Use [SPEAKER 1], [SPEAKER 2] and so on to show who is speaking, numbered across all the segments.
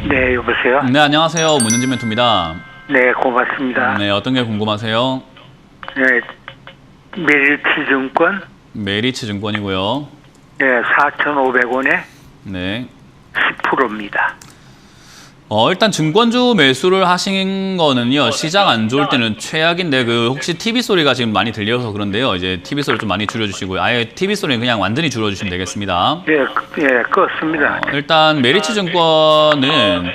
[SPEAKER 1] 네, 여보세요?
[SPEAKER 2] 네, 안녕하세요. 문현진 멘토입니다.
[SPEAKER 1] 네, 고맙습니다.
[SPEAKER 2] 네, 어떤 게 궁금하세요?
[SPEAKER 1] 네, 메리츠증권,
[SPEAKER 2] 메리츠 증권이고요.
[SPEAKER 1] 네, 4,500원에
[SPEAKER 2] 네.
[SPEAKER 1] 10%입니다.
[SPEAKER 2] 일단 증권주 매수를 하신 거는요, 시장 안 좋을 때는 최악인데, 혹시 TV 소리가 지금 많이 들려서 그런데요. 이제 TV 소리 좀 많이 줄여주시고요. 아예 TV 소리는 그냥 완전히 줄여주시면 되겠습니다.
[SPEAKER 1] 예, 예, 껐습니다.
[SPEAKER 2] 일단 메리츠 증권은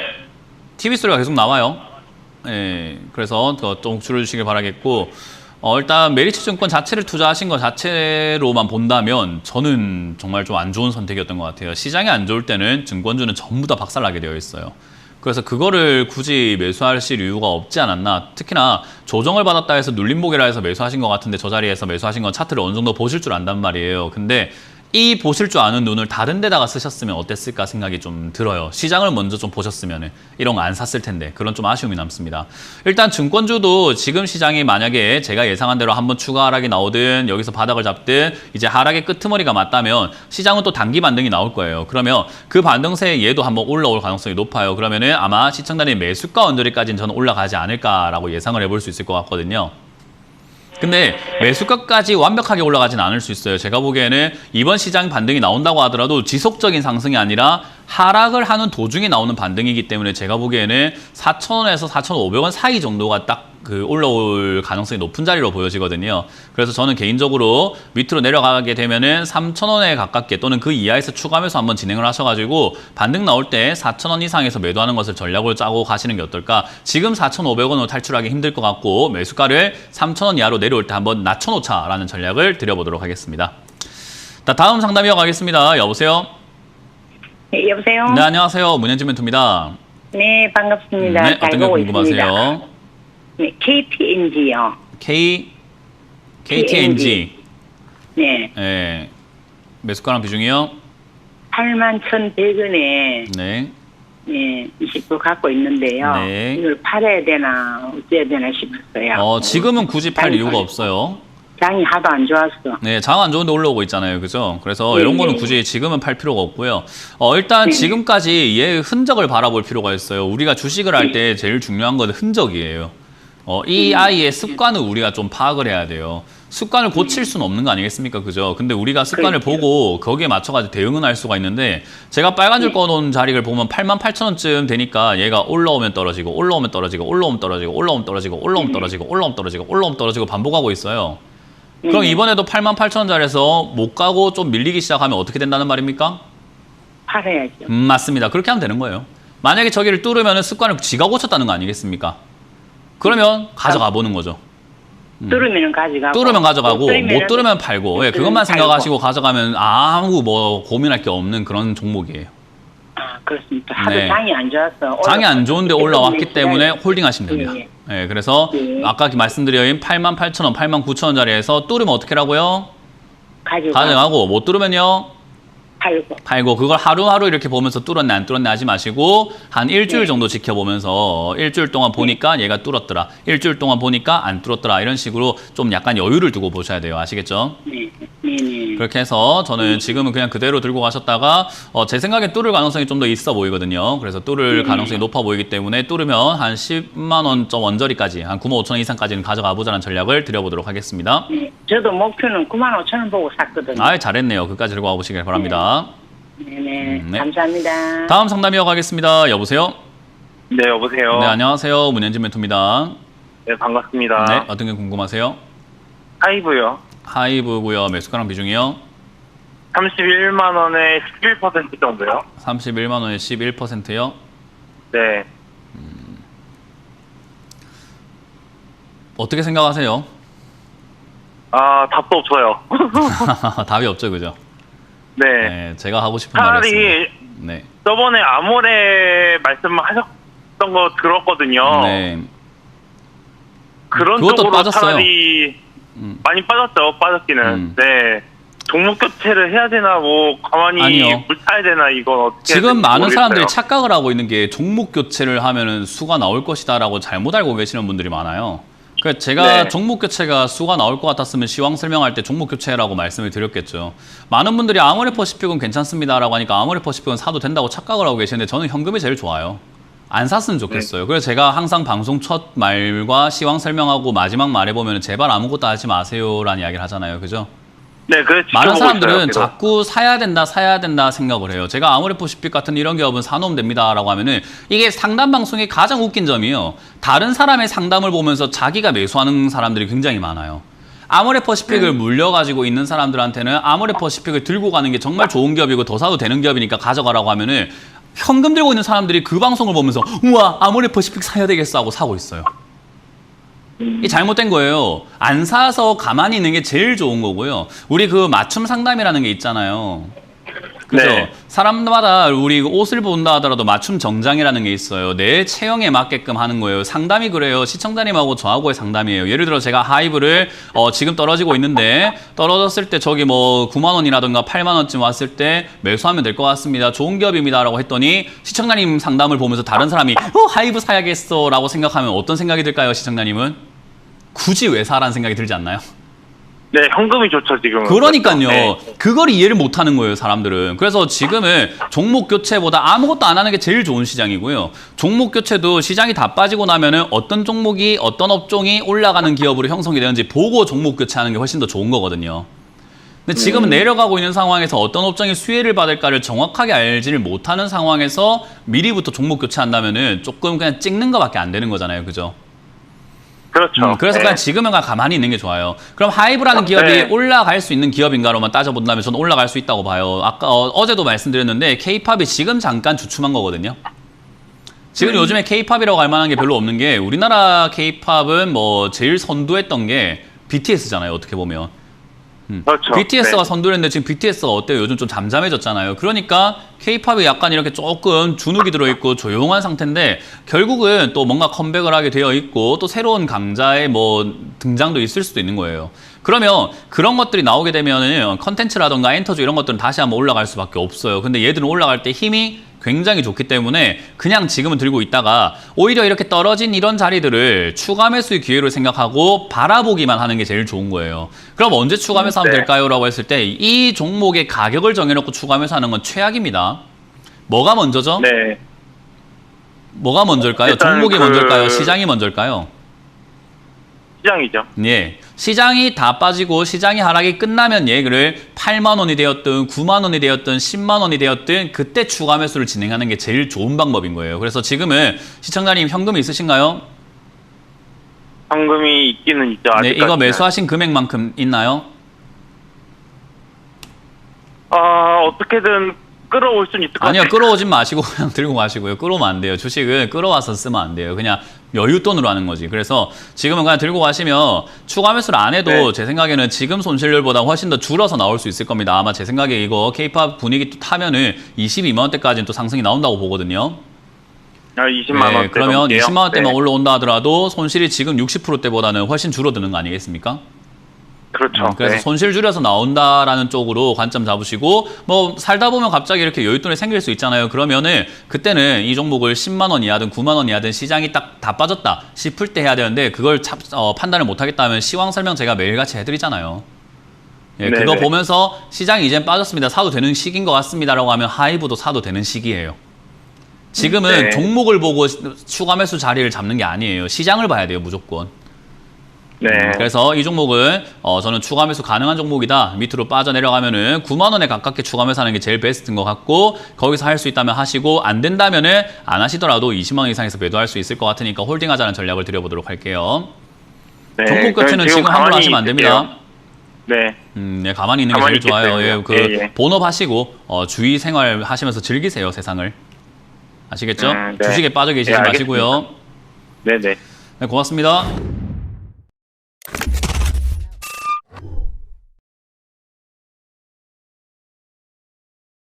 [SPEAKER 2] TV 소리가 계속 나와요. 예, 그래서 더 좀 줄여주시길 바라겠고, 일단 메리츠 증권 자체를 투자하신 것 자체로만 본다면 저는 정말 좀 안 좋은 선택이었던 것 같아요. 시장이 안 좋을 때는 증권주는 전부 다 박살나게 되어 있어요. 그래서 그거를 굳이 매수하실 이유가 없지 않았나. 특히나 조정을 받았다 해서 눌림목이라 해서 매수하신 것 같은데 저 자리에서 매수하신 건 차트를 어느 정도 보실 줄 안단 말이에요. 근데 이 보실 줄 아는 눈을 다른 데다가 쓰셨으면 어땠을까 생각이 좀 들어요. 시장을 먼저 좀 보셨으면 이런 거 안 샀을 텐데 그런 좀 아쉬움이 남습니다. 일단 증권주도 지금 시장이 만약에 제가 예상한 대로 한번 추가 하락이 나오든 여기서 바닥을 잡든 이제 하락의 끄트머리가 맞다면 시장은 또 단기 반등이 나올 거예요. 그러면 그 반등세에 얘도 한번 올라올 가능성이 높아요. 그러면은 아마 시청자님 매수가 언저리까지는 저는 올라가지 않을까라고 예상을 해볼 수 있을 것 같거든요. 근데 매수가까지 완벽하게 올라가진 않을 수 있어요. 제가 보기에는 이번 시장 반등이 나온다고 하더라도 지속적인 상승이 아니라 하락을 하는 도중에 나오는 반등이기 때문에 제가 보기에는 4,000원에서 4,500원 사이 정도가 딱 올라올 가능성이 높은 자리로 보여지거든요. 그래서 저는 개인적으로 밑으로 내려가게 되면은 3,000원에 가깝게 또는 그 이하에서 추가 매수 한번 진행을 하셔가지고 반등 나올 때 4,000원 이상에서 매도하는 것을 전략을 짜고 가시는 게 어떨까. 지금 4,500원으로 탈출하기 힘들 것 같고 매수가를 3,000원 이하로 내려올 때 한번 낮춰놓자라는 전략을 드려보도록 하겠습니다. 자, 다음 상담 이어가겠습니다. 여보세요?
[SPEAKER 3] 네, 여보세요?
[SPEAKER 2] 네, 안녕하세요. 문현진 멘토입니다.
[SPEAKER 3] 네, 반갑습니다.
[SPEAKER 2] 네,
[SPEAKER 3] 잘
[SPEAKER 2] 어떤 게
[SPEAKER 3] 보고
[SPEAKER 2] 궁금하세요?
[SPEAKER 3] 있습니다. 네, KTNG요.
[SPEAKER 2] KTNG.
[SPEAKER 3] 네,
[SPEAKER 2] 네. 매수가랑 비중이요?
[SPEAKER 3] 81,100원에
[SPEAKER 2] 네.
[SPEAKER 3] 네, 20% 갖고 있는데요.
[SPEAKER 2] 네.
[SPEAKER 3] 이걸 팔아야 되나 어째야 되나 싶었어요.
[SPEAKER 2] 지금은 굳이 팔 이유가 없어요.
[SPEAKER 3] 장이 하도 안 좋았어.
[SPEAKER 2] 네, 장 안 좋은데 올라오고 있잖아요. 그죠? 그래서
[SPEAKER 3] 네,
[SPEAKER 2] 이런 거는
[SPEAKER 3] 네.
[SPEAKER 2] 굳이 지금은 팔 필요가 없고요. 일단
[SPEAKER 3] 네.
[SPEAKER 2] 지금까지 얘의 흔적을 바라볼 필요가 있어요. 우리가 주식을 할 때 제일 중요한 건 흔적이에요. 이 아이의 습관을 우리가 좀 파악을 해야 돼요. 습관을 고칠 수는 없는 거 아니겠습니까? 그죠? 근데 우리가 습관을
[SPEAKER 3] 그렇죠.
[SPEAKER 2] 보고 거기에 맞춰가지고 대응은 할 수가 있는데 제가 빨간 줄 꺼놓은 자리를 보면 88,000원쯤 되니까 얘가 올라오면 떨어지고 올라오면 떨어지고 올라오면 떨어지고 올라오면 떨어지고 올라오면 떨어지고 올라오면 떨어지고 올라오면 떨어지고 반복하고 있어요. 그럼 이번에도 88,000원짜리에서 못 가고 좀 밀리기 시작하면 어떻게 된다는 말입니까?
[SPEAKER 3] 팔아야죠.
[SPEAKER 2] 맞습니다. 그렇게 하면 되는 거예요. 만약에 저기를 뚫으면 습관을 지가 고쳤다는 거 아니겠습니까? 그러면 가져가 보는 거죠.
[SPEAKER 3] 뚫으면 가져가고.
[SPEAKER 2] 뚫으면 가져가고
[SPEAKER 3] 뚫으면은
[SPEAKER 2] 못 뚫으면 팔고. 예, 그것만 생각하시고 가져가면 아무 고민할 게 없는 그런 종목이에요.
[SPEAKER 3] 아, 그렇습니다. 하도
[SPEAKER 2] 네.
[SPEAKER 3] 장이 안 좋았어.
[SPEAKER 2] 장이 안 좋은데 올라왔기 때문에 홀딩 하시면 됩니다.
[SPEAKER 3] 예,
[SPEAKER 2] 예, 그래서
[SPEAKER 3] 예.
[SPEAKER 2] 아까 말씀드린 88,000원, 89,000원짜리에서 뚫으면 어떻게 하고요? 가져가고 못 뚫으면요? 팔고 그걸 하루하루 이렇게 보면서 뚫었네 안 뚫었네 하지 마시고 한 일주일 정도 지켜보면서 일주일 동안 보니까 얘가 뚫었더라, 일주일 동안 보니까 안 뚫었더라, 이런 식으로 좀 약간 여유를 두고 보셔야 돼요. 아시겠죠?
[SPEAKER 3] 네.
[SPEAKER 2] 그렇게 해서 저는 지금은 그냥 그대로 들고 가셨다가 제 생각에 뚫을 가능성이 좀 더 있어 보이거든요. 그래서 뚫을 가능성이 높아 보이기 때문에 뚫으면 한 10만 원 점 원저리까지 한 95,000원 이상까지는 가져가 보자는 전략을 드려보도록 하겠습니다.
[SPEAKER 3] 네. 저도 목표는 95,000원 보고 샀거든요.
[SPEAKER 2] 아, 잘했네요. 그까지 들고 와보시길 바랍니다.
[SPEAKER 3] 네네.
[SPEAKER 2] 네.
[SPEAKER 3] 감사합니다.
[SPEAKER 2] 다음 상담 이어가겠습니다. 여보세요?
[SPEAKER 4] 네, 여보세요.
[SPEAKER 2] 네, 안녕하세요. 문현진 멘토입니다.
[SPEAKER 4] 네, 반갑습니다.
[SPEAKER 2] 네, 어떤 게 궁금하세요?
[SPEAKER 4] 하이브요.
[SPEAKER 2] 하이브고요. 매수가랑 비중이요?
[SPEAKER 4] 31만 원에 11% 정도요.
[SPEAKER 2] 31만 원에 11%요?
[SPEAKER 4] 네.
[SPEAKER 2] 어떻게 생각하세요?
[SPEAKER 4] 아, 답도 없어요.
[SPEAKER 2] 답이 없죠, 그죠?
[SPEAKER 4] 네.
[SPEAKER 2] 네, 제가 하고 싶은 말이었습니다.
[SPEAKER 4] 차라리
[SPEAKER 2] 네.
[SPEAKER 4] 저번에 아모레 말씀하셨던 거 들었거든요.
[SPEAKER 2] 네.
[SPEAKER 4] 그런
[SPEAKER 2] 그것도
[SPEAKER 4] 쪽으로
[SPEAKER 2] 빠졌어요.
[SPEAKER 4] 차라리 많이 빠졌죠. 빠졌기는. 네. 종목 교체를 해야 되나 뭐 가만히
[SPEAKER 2] 아니요.
[SPEAKER 4] 물 타야 되나 이건 어떻게
[SPEAKER 2] 지금
[SPEAKER 4] 해야 될지
[SPEAKER 2] 많은
[SPEAKER 4] 모르겠어요.
[SPEAKER 2] 사람들이 착각을 하고 있는 게 종목 교체를 하면은 수가 나올 것이다라고 잘못 알고 계시는 분들이 많아요. 그러니까 제가
[SPEAKER 4] 네.
[SPEAKER 2] 종목 교체가 수가 나올 것 같았으면 시황 설명할 때 종목 교체라고 말씀을 드렸겠죠. 많은 분들이 아모레퍼시픽은 괜찮습니다라고 하니까 아모레퍼시픽은 사도 된다고 착각을 하고 계시는데 저는 현금이 제일 좋아요. 안 샀으면 좋겠어요. 그래서 제가 항상 방송 첫 말과 시황 설명하고 마지막 말에 보면 제발 아무것도 하지 마세요라는 이야기를 하잖아요. 그죠?
[SPEAKER 4] 네, 그래
[SPEAKER 2] 많은
[SPEAKER 4] 지켜보고
[SPEAKER 2] 사람들은
[SPEAKER 4] 있어요, 계속.
[SPEAKER 2] 자꾸 사야 된다 생각을 해요. 제가 아모레퍼시픽 같은 이런 기업은 사놓으면 됩니다라고 하면은 이게 상담 방송의 가장 웃긴 점이에요. 다른 사람의 상담을 보면서 자기가 매수하는 사람들이 굉장히 많아요. 아모레퍼시픽을 물려가지고 있는 사람들한테는 아모레퍼시픽을 들고 가는 게 정말 좋은 기업이고 더 사도 되는 기업이니까 가져가라고 하면은 현금 들고 있는 사람들이 그 방송을 보면서 우와 아모레퍼시픽 사야 되겠어 하고 사고 있어요. 이 잘못된 거예요. 안 사서 가만히 있는 게 제일 좋은 거고요. 우리 그 맞춤 상담이라는 게 있잖아요. 그죠?
[SPEAKER 4] 네.
[SPEAKER 2] 사람마다 우리 옷을 본다 하더라도 맞춤 정장이라는 게 있어요. 내 체형에 맞게끔 하는 거예요. 상담이 그래요. 시청자님하고 저하고의 상담이에요. 예를 들어 제가 하이브를 지금 떨어지고 있는데 떨어졌을 때 저기 뭐 9만 원이라든가 8만 원쯤 왔을 때 매수하면 될 것 같습니다. 좋은 기업입니다라고 했더니 시청자님 상담을 보면서 다른 사람이 하이브 사야겠어라고 생각하면 어떤 생각이 들까요, 시청자님은? 굳이 왜 사라는 생각이 들지 않나요?
[SPEAKER 4] 네, 현금이 좋죠 지금.
[SPEAKER 2] 그러니까요.
[SPEAKER 4] 네.
[SPEAKER 2] 그걸 이해를 못하는 거예요, 사람들은. 그래서 지금은 종목 교체보다 아무것도 안 하는 게 제일 좋은 시장이고요. 종목 교체도 시장이 다 빠지고 나면은 어떤 종목이 어떤 업종이 올라가는 기업으로 형성이 되는지 보고 종목 교체하는 게 훨씬 더 좋은 거거든요. 근데 지금은 내려가고 있는 상황에서 어떤 업종이 수혜를 받을까를 정확하게 알지를 못하는 상황에서 미리부터 종목 교체한다면은 조금 그냥 찍는 것밖에 안 되는 거잖아요, 그죠?
[SPEAKER 4] 그렇죠.
[SPEAKER 2] 그래서
[SPEAKER 4] 네.
[SPEAKER 2] 그냥 지금은 그냥 가만히 있는 게 좋아요. 그럼 하이브라는 기업이
[SPEAKER 4] 네.
[SPEAKER 2] 올라갈 수 있는 기업인가로만 따져본다면 저는 올라갈 수 있다고 봐요. 아까 어제도 말씀드렸는데 K-팝이 지금 잠깐 주춤한 거거든요. 지금 요즘에 K-팝이라고 할 만한 게 별로 없는 게 우리나라 K-팝은 뭐 제일 선두했던 게 BTS잖아요. 어떻게 보면.
[SPEAKER 4] 그렇죠.
[SPEAKER 2] BTS가
[SPEAKER 4] 네.
[SPEAKER 2] 선두했는데 지금 BTS가 어때요? 요즘 좀 잠잠해졌잖아요. 그러니까 K-팝이 약간 이렇게 조금 주눅이 들어있고 조용한 상태인데 결국은 또 뭔가 컴백을 하게 되어 있고 또 새로운 강자의 뭐 등장도 있을 수도 있는 거예요. 그러면 그런 것들이 나오게 되면은 컨텐츠라던가 엔터주 이런 것들은 다시 한번 올라갈 수밖에 없어요. 근데 얘들은 올라갈 때 힘이 굉장히 좋기 때문에 그냥 지금은 들고 있다가 오히려 이렇게 떨어진 이런 자리들을 추가 매수의 기회로 생각하고 바라보기만 하는 게 제일 좋은 거예요. 그럼 언제 추가 매수하면
[SPEAKER 4] 네.
[SPEAKER 2] 될까요? 라고 했을 때 이 종목의 가격을 정해놓고 추가 매수하는 건 최악입니다. 뭐가 먼저죠?
[SPEAKER 4] 네.
[SPEAKER 2] 뭐가 먼저일까요?
[SPEAKER 4] 일단
[SPEAKER 2] 종목이
[SPEAKER 4] 그-
[SPEAKER 2] 먼저일까요? 시장이 먼저일까요?
[SPEAKER 4] 시장이죠.
[SPEAKER 2] 예. 시장이 다 빠지고 시장이 하락이 끝나면 얘를 8만 원이 되었든 9만 원이 되었든 10만 원이 되었든 그때 추가 매수를 진행하는 게 제일 좋은 방법인 거예요. 그래서 지금은 시청자님 현금이 있으신가요?
[SPEAKER 4] 현금이 있기는 있죠.
[SPEAKER 2] 네,
[SPEAKER 4] 아직까지는.
[SPEAKER 2] 이거 매수하신 금액만큼 있나요?
[SPEAKER 4] 어떻게든 끌어올 수는 있을 것
[SPEAKER 2] 아니요,
[SPEAKER 4] 같아요.
[SPEAKER 2] 끌어오진 마시고 그냥 들고 마시고요. 끌어오면 안 돼요. 주식은 끌어와서 쓰면 안 돼요. 그냥 여윳돈으로 하는 거지. 그래서 지금은 그냥 들고 가시면 추가 매수를 안 해도
[SPEAKER 4] 네.
[SPEAKER 2] 제 생각에는 지금 손실률보다 훨씬 더 줄어서 나올 수 있을 겁니다. 아마 제 생각에 이거 K-팝 분위기 또 타면은 22만 원대까지는 또 상승이 나온다고 보거든요.
[SPEAKER 4] 20만 원대.
[SPEAKER 2] 그러면
[SPEAKER 4] 넘게요.
[SPEAKER 2] 20만 원대만
[SPEAKER 4] 네.
[SPEAKER 2] 올라온다 하더라도 손실이 지금 60%대보다는 훨씬 줄어드는 거 아니겠습니까?
[SPEAKER 4] 그렇죠.
[SPEAKER 2] 그래서
[SPEAKER 4] 네.
[SPEAKER 2] 손실 줄여서 나온다라는 쪽으로 관점 잡으시고 뭐 살다 보면 갑자기 이렇게 여윳돈이 생길 수 있잖아요. 그러면은 그때는 이 종목을 10만 원 이하든 9만 원 이하든 시장이 딱 다 빠졌다 싶을 때 해야 되는데 그걸 판단을 못 하겠다 하면 시황 설명 제가 매일같이 해드리잖아요. 예, 그거
[SPEAKER 4] 네네.
[SPEAKER 2] 보면서 시장이 이젠 빠졌습니다. 사도 되는 시기인 것 같습니다라고 하면 하이브도 사도 되는 시기예요. 지금은
[SPEAKER 4] 네.
[SPEAKER 2] 종목을 보고 추가 매수 자리를 잡는 게 아니에요. 시장을 봐야 돼요, 무조건.
[SPEAKER 4] 네.
[SPEAKER 2] 그래서 이 종목은 저는 추가 매수 가능한 종목이다. 밑으로 빠져내려가면은 9만 원에 가깝게 추가 매수하는 게 제일 베스트인 것 같고 거기서 할 수 있다면 하시고 안 된다면은 안 하시더라도 20만 원 이상에서 매도할 수 있을 것 같으니까 홀딩하자는 전략을 드려보도록 할게요.
[SPEAKER 4] 네.
[SPEAKER 2] 종목 교체는
[SPEAKER 4] 저는
[SPEAKER 2] 지금 함부로
[SPEAKER 4] 가만히
[SPEAKER 2] 하시면 안 됩니다.
[SPEAKER 4] 있을게요. 네.
[SPEAKER 2] 네, 가만히 있는 게
[SPEAKER 4] 가만히
[SPEAKER 2] 제일 좋아요.
[SPEAKER 4] 있겠어요.
[SPEAKER 2] 예, 그
[SPEAKER 4] 예.
[SPEAKER 2] 본업하시고 주위 생활 하시면서 즐기세요, 세상을. 아시겠죠?
[SPEAKER 4] 네.
[SPEAKER 2] 주식에 빠져 계시지
[SPEAKER 4] 네,
[SPEAKER 2] 마시고요.
[SPEAKER 4] 네네.
[SPEAKER 2] 네, 고맙습니다.